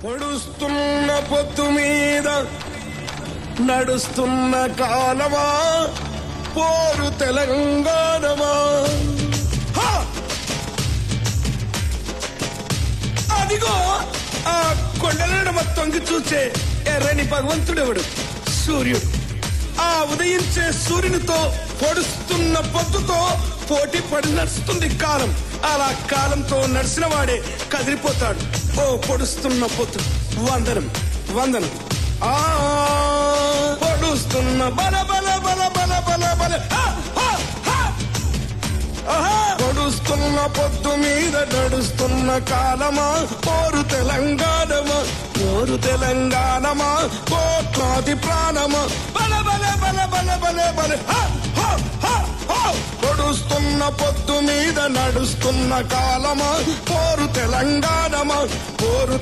పొడుస్తున్న పొద్దు మీద నడుస్తున్న కాలమా పోరు తెలంగాణమా. అదిగో ఆ కొండల తొంగి చూసే ఎర్రని భగవంతుడెవడు? సూర్యుడు. ఆ ఉదయించే సూర్యునితో పొడుస్తున్న పొద్దుతో పోటీ పడి నడుస్తుంది కాలం. అలా కాలంతో నడిచిన వాడే కదిలిపోతాడు. ఓ పొడుస్తున్న పొద్దు వందనం వందనం. ఆ పొడుస్తున్న బల బల బల బల బల బల పొడుస్తున్న పొద్దు మీద నడుస్తున్న కాలమా పోరు తెలంగాణమా, పోరు తెలంగాణమా, కోట్లాది ప్రాణమా, బల బల బల బల బల బల. పొడుస్తున్న పొద్దు మీద నడుస్తున్న కాలమా పోరు తెలంగాణమా, పోరు